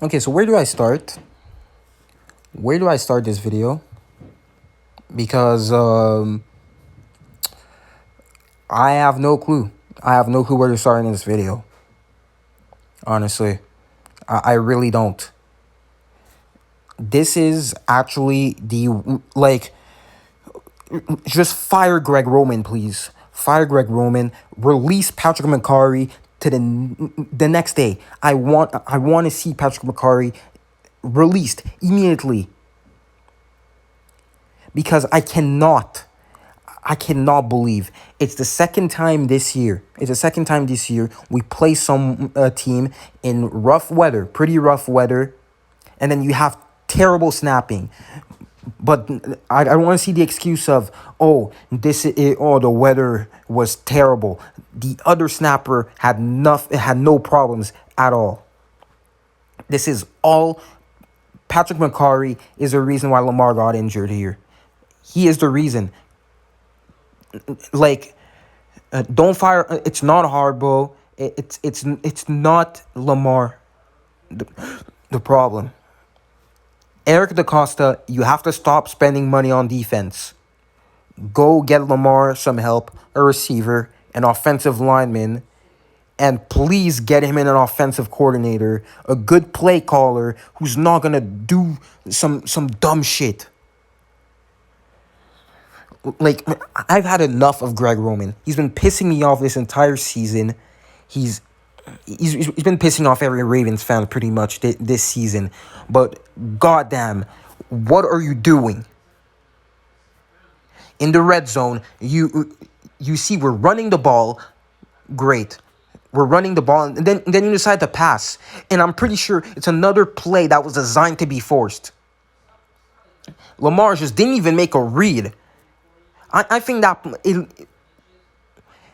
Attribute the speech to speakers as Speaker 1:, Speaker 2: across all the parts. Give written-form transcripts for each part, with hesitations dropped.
Speaker 1: Okay, so where do I start? Where do I start this video? Because I have no clue. I have no clue where to start in this video. Honestly, I really don't. This is actually just fire Greg Roman, please. Fire Greg Roman. Release Patrick Mekari to the next day. I want to see Patrick Mekari released immediately because I cannot believe it's the second time this year. It's the second time this year we play some team in rough weather, pretty rough weather, and then you have terrible snapping. But I don't want to see the excuse of the weather was terrible. The other snapper had no problems at all. This is all Patrick Mekari is the reason why Lamar got injured here. He is the reason. Like, don't fire. It's not Harbaugh. It's not Lamar. The problem. Eric DaCosta, you have to stop spending money on defense. Go get Lamar some help, a receiver, an offensive lineman, and please get him in an offensive coordinator, a good play caller who's not gonna do some dumb shit. Like, I've had enough of Greg Roman. He's been pissing me off this entire season. He's been pissing off every Ravens fan pretty much this season. But goddamn, what are you doing? In the red zone, you see we're running the ball, great. We're running the ball, and then you decide to pass. And I'm pretty sure it's another play that was designed to be forced. Lamar just didn't even make a read. I think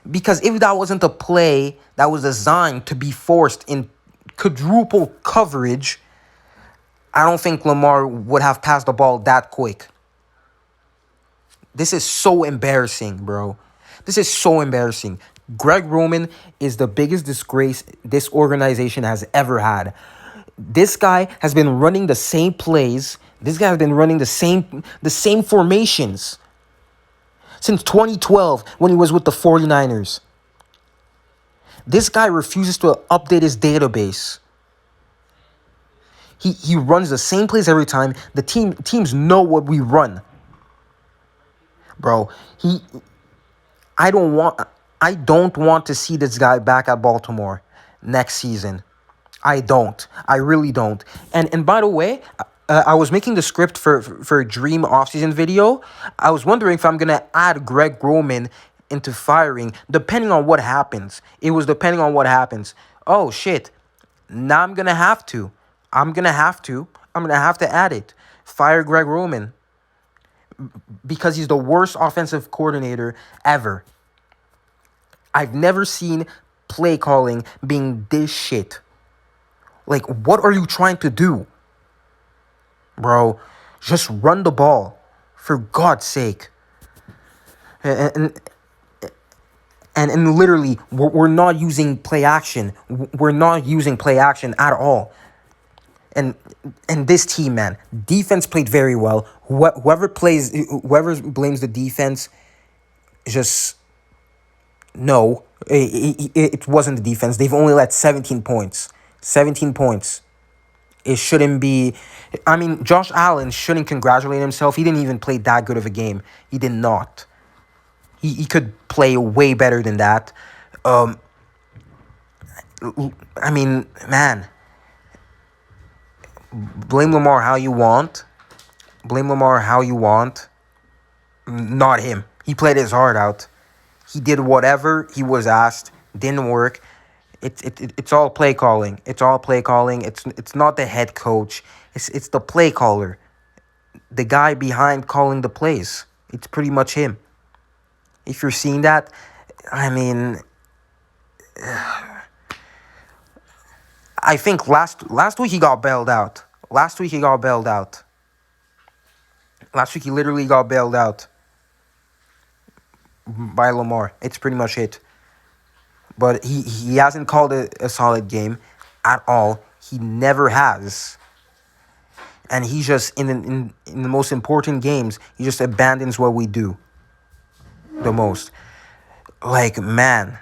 Speaker 1: because if that wasn't a play that was designed to be forced in quadruple coverage, I don't think Lamar would have passed the ball that quick. This is so embarrassing, bro. This is so embarrassing. Greg Roman is the biggest disgrace this organization has ever had. This guy has been running the same plays. This guy has been running the same formations since 2012 when he was with the 49ers. This guy refuses to update his database. He runs the same plays every time. The teams know what we run. Bro, I don't want to see this guy back at Baltimore next season. I don't. I really don't. And by the way, I was making the script for a Dream offseason video. I was wondering if I'm going to add Greg Roman into firing, depending on what happens. It was depending on what happens. Oh, shit. Now I'm going to have to. I'm going to have to add it. Fire Greg Roman. Because he's the worst offensive coordinator ever. I've never seen play calling being this shit. Like, what are you trying to do? Bro, just run the ball. For God's sake. And literally, we're not using play action. We're not using play action at all. And this team, man, defense played very well. Whoever blames the defense, just no. It wasn't the defense. They've only let 17 points. 17 points. It shouldn't be. I mean, Josh Allen shouldn't congratulate himself. He didn't even play that good of a game. He did not. He could play way better than that. I mean, man. Blame Lamar how you want. Not him. He played his heart out. He did whatever he was asked. Didn't work. It's all play calling. It's not the head coach. It's the play caller. The guy behind calling the plays. It's pretty much him. If you're seeing that, I mean, I think last week he got bailed out. Last week he literally got bailed out by Lamar. It's pretty much it. But he hasn't called a solid game at all. He never has. And he just in the most important games, he just abandons what we do the most. Like, man.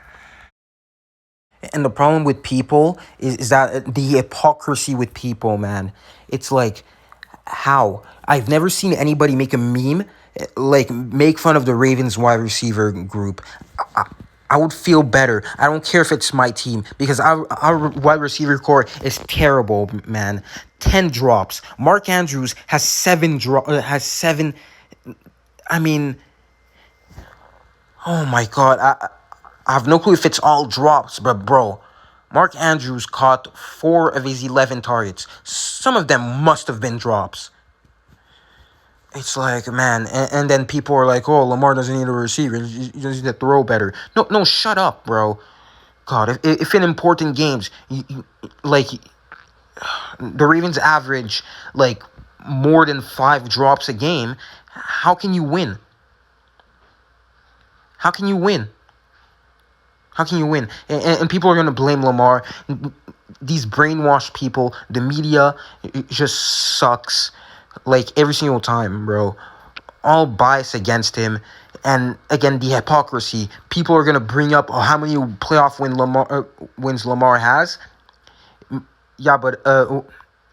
Speaker 1: And the problem with people is that the hypocrisy with people, man. It's like, how? I've never seen anybody make a meme, like make fun of the Ravens wide receiver group. I, I would feel better. I don't care if it's my team because our wide receiver core is terrible, man. 10 drops. Mark Andrews has has seven. I mean, oh my god. I have no clue if it's all drops, but bro, Mark Andrews caught 4 of his 11 targets. Some of them must have been drops. It's like, man, and then people are like, oh, Lamar doesn't need a receiver. He just need to throw better. No, no, shut up, bro. God, if in important games, like, the Ravens average, like, more than 5 drops a game, how can you win? How can you win? How can you win? And people are going to blame Lamar. These brainwashed people, the media, it just sucks. Like, every single time, bro. All bias against him. And, again, the hypocrisy. People are going to bring up how many playoff wins Lamar has. Yeah, but,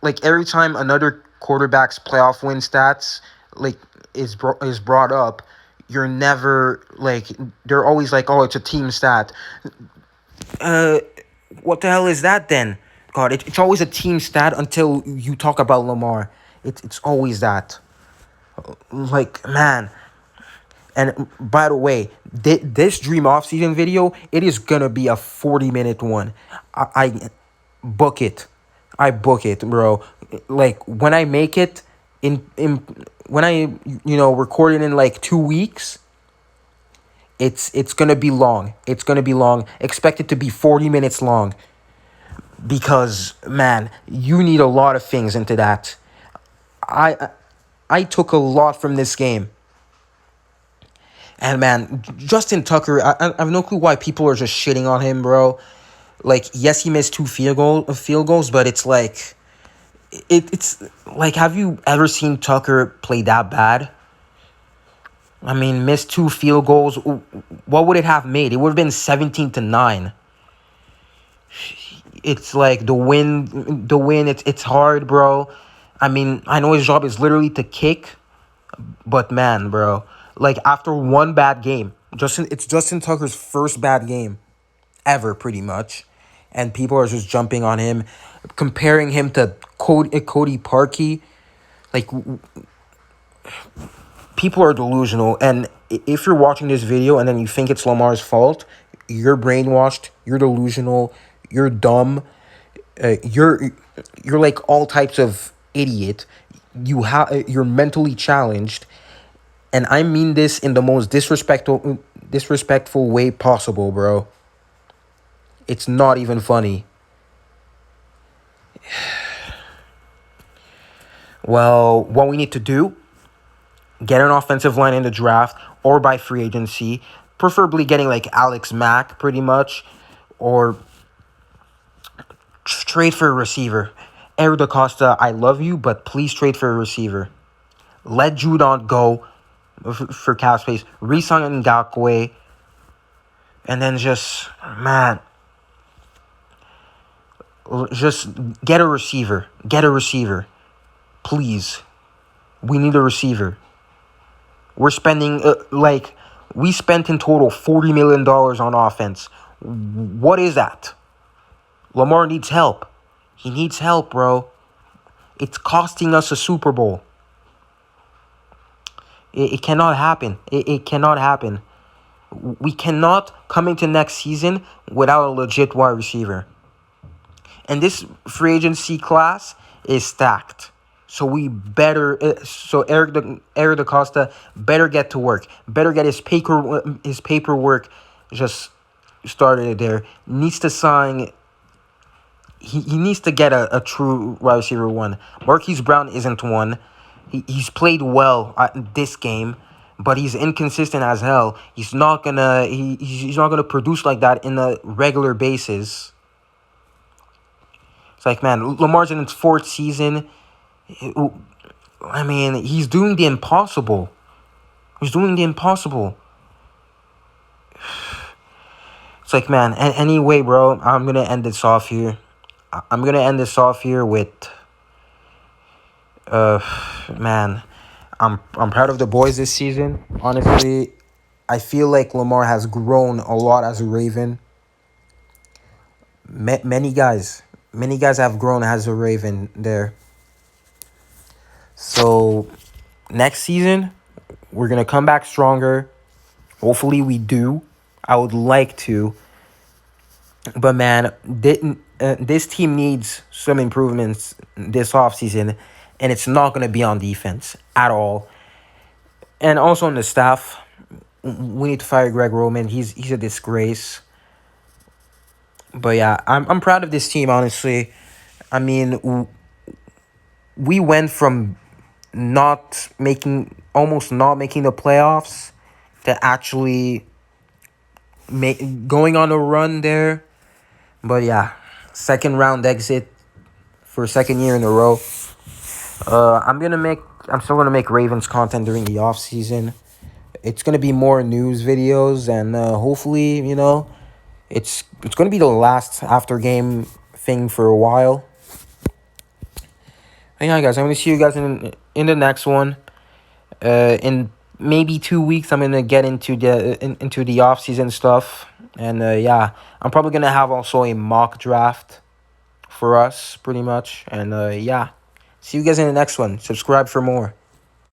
Speaker 1: like, every time another quarterback's playoff win stats, like, is brought up, you're never, like, they're always like, oh, it's a team stat. What the hell is that then? God, it's always a team stat until you talk about Lamar. It's always that. Like, man. And by the way, this Dream Offseason video, it is going to be a 40-minute one. I book it. I book it, bro. Like, when I make it, when I, record it in, like, 2 weeks, it's going to be long. It's going to be long. Expect it to be 40 minutes long. Because, man, you need a lot of things into that. I took a lot from this game. And, man, Justin Tucker, I have no clue why people are just shitting on him, bro. Like, yes, he missed 2 field goals, but it's like, it's like, have you ever seen Tucker play that bad? I mean, missed 2 field goals. What would it have made? It would have been 17-9. It's like the win. It's hard, bro. I mean, I know his job is literally to kick, but man, bro, like, after one bad game, it's Justin Tucker's first bad game ever, pretty much, and people are just jumping on him, comparing him to Cody Parkey. Like, people are delusional, and if you're watching this video and then you think it's Lamar's fault, you're brainwashed, you're delusional, you're dumb, you're like all types of idiot. You're mentally challenged, and I mean this in the most disrespectful way possible, bro. It's not even funny. Well, what we need to do, get an offensive line in the draft or by free agency, preferably getting like Alex Mack pretty much, or trade for a receiver. Eric DaCosta, I love you, but please trade for a receiver. Let Judon go for cap space. Re-sign Ngakoue. And then just, man, just get a receiver. Get a receiver. Please. We need a receiver. We're spending, we spent in total $40 million on offense. What is that? Lamar needs help. He needs help, bro. It's costing us a Super Bowl. It cannot happen. It cannot happen. We cannot come into next season without a legit wide receiver. And this free agency class is stacked. So we better. So Eric DaCosta better get to work. Better get his paperwork just started there. Needs to sign. He needs to get a true wide receiver one. Marquise Brown isn't one. He's played well this game, but he's inconsistent as hell. He's not gonna produce like that in a regular basis. It's like, man, Lamar's in his fourth season. I mean, he's doing the impossible. He's doing the impossible. It's like, man, anyway, bro, I'm going to end this off here. I'm going to end this off here with, man, I'm proud of the boys this season. Honestly, I feel like Lamar has grown a lot as a Raven. Many guys have grown as a Raven there. So next season, we're going to come back stronger. Hopefully we do. I would like to. But man, this team needs some improvements this offseason. And it's not going to be on defense at all. And also on the staff, we need to fire Greg Roman. He's a disgrace. But yeah, I'm proud of this team, honestly. I mean, we went from almost not making the playoffs to actually going on a run there. But yeah, second round exit for a second year in a row. I'm still gonna make Ravens content during the off season. It's gonna be more news videos, and hopefully, it's gonna be the last after game thing for a while. And yeah, guys, I'm gonna see you guys in the next one. In maybe 2 weeks, I'm gonna get into the off season stuff, and yeah, I'm probably gonna have also a mock draft for us, pretty much, and yeah, see you guys in the next one. Subscribe for more.